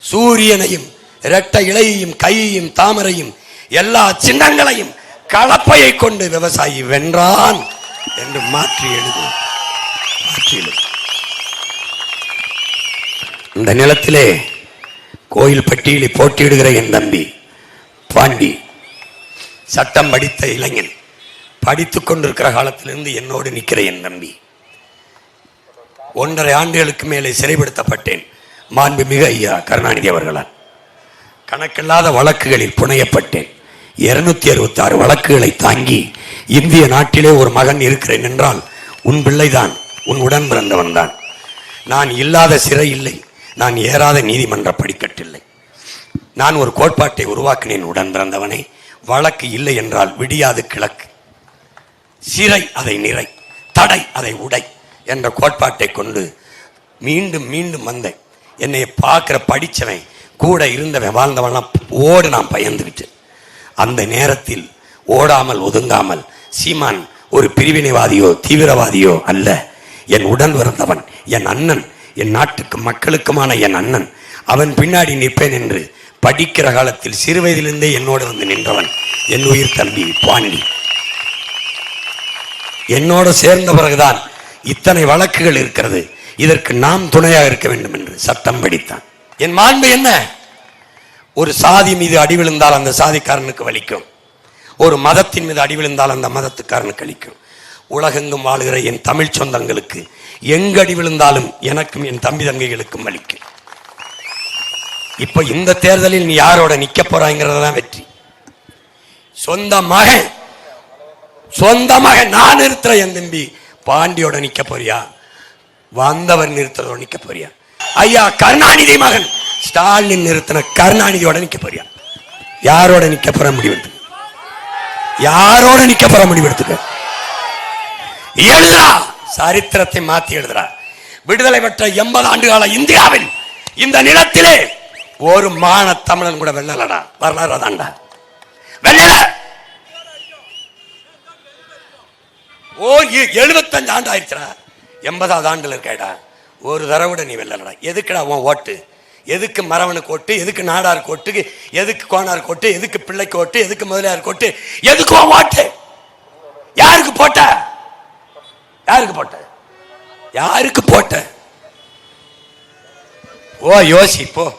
சூரியனையும் இரட்டை இலையையும் கையையும் தாமரையும் எல்லா சின்னங்களையும் கலப்பையை கொண்டு விவசாயி வென்றான் என்று மாற்றி எழுது. இந்த நிலத்திலே கோயில் பட்டியலில் போட்டியிடுகிற என் தம்பி பாண்டி சட்டம் படித்த இளைஞன், படித்துக் கொண்டிருக்கிற காலத்திலிருந்து என்னோடு நிற்கிற என் தம்பி. 1.5 ஆண்டுகளுக்கு மேலே சிறைப்படுத்தப்பட்டேன் மாண்புமிகு ஐயா கருணாநிதி அவர்களால். கணக்கில்லாத வழக்குகளில் புனையப்பட்டேன். 266 வழக்குகளை தாங்கி இந்திய நாட்டிலே ஒரு மகன் இருக்கிறேன் என்றால் உன் பிள்ளைதான், உன் உடன் பிறந்தவன் தான். நான் இல்லாத சிறை இல்லை, நான் ஏறாத நீதிமன்ற படிக்கட்டில்லை. நான் ஒரு கோட்பாட்டை உருவாக்கினேன், உடன் பிறந்தவனே, வழக்கு இல்லை என்றால் விடியாது கிழக்கு, சிறை அதை நிறை, தடை அதை உடை என்ற கோட்பாட்டை கொண்டு மீண்டும் மீண்டும் வந்தேன். என்னை பார்க்கிற படித்தவன் கூட இருந்தவன் வாழ்ந்தவன்லாம் ஓடு நான் பயந்துக்கிட்டு. அந்த நேரத்தில் ஓடாமல் ஒதுங்காமல் சீமான் ஒரு பிரிவினைவாதியோ தீவிரவாதியோ அல்ல, என் உடன் பிறந்தவன், என் அண்ணன், என் நாட்டுக்கு மக்களுக்குமான என் அண்ணன், அவன் பின்னாடி நிற்பேன் என்று படிக்கிற காலத்தில் சிறு வயதிலிருந்தே என்னோடு வந்து நின்றவன் என் உயிர் தம்பி பாண்டி. என்னோடு சேர்ந்த பிறகுதான் இத்தனை வழக்குகள் இருக்கிறது, இதற்கு நாம் துணையாக இருக்க வேண்டும் என்று சட்டம் படித்தான். என் மாண்பு என்ன? ஒரு சாதி மீது அடி விழுந்தால் அந்த சாதிக்காரனுக்கு வலிக்கும், ஒரு மதத்தின் மீது அடி விழுந்தால் அந்த மதத்துக்காரனுக்கு அளிக்கும். உலகெங்கும் வாழ்கிற என் தமிழ் சொந்தங்களுக்கு எங்கு அடி விழுந்தாலும் எனக்கும் என் தம்பி தங்கைகளுக்கும் வலிக்கும். இப்ப இந்த தேர்தலில் நீ யாரோட நிக்க போறாங்கிறதான் வெற்றி. சொந்த மகன் நான் நிறுத்துற என் தம்பி பாண்டியோட நிக்க போறியா? வந்தவர் நிறுத்ததோட நிக்க போறியா? ஐயா கருணாநிதி மகன் ஸ்டாலின் நிறுத்தின கருணாநிதியோட நிக்க போறியா? யாரோட நிக்க போற முடிவெடுத்து, யாரோட நிக்க போற முடிவெடுத்துக்க. எழுதுறா, சரித்திரத்தை மாத்தி எழுதுறா. விடுதலை பெற்ற 80 ஆண்டுகால இந்தியாவில் இந்த நிலத்திலே ஒரு மான தமிழன் கூட வெல்லலடா. வரலாறு தான்டா வெல்லல. 75 ஆண்டு ஆயிடுச்சுடா, 80வது ஆண்டுல இருக்கடா, ஒரு தடவை நீ வெல்லலடா. எதுக்குடா உன் ஓட்டு? எதுக்கு மரவனுக்கு ஓட்டு? எதுக்கு நாடாருக்கு ஓட்டு? எதுக்கு கோனாருக்கு ஓட்டு? எதுக்கு பிள்ளைக்கு ஓட்டு? எதுக்கு முதலியாருக்கு ஓட்டு? எதுக்கு உன் ஓட்டு? யாருக்கு போட்ட? யாருக்கு போட்ட? யாருக்கு போட்ட? ஓ யோசி போ.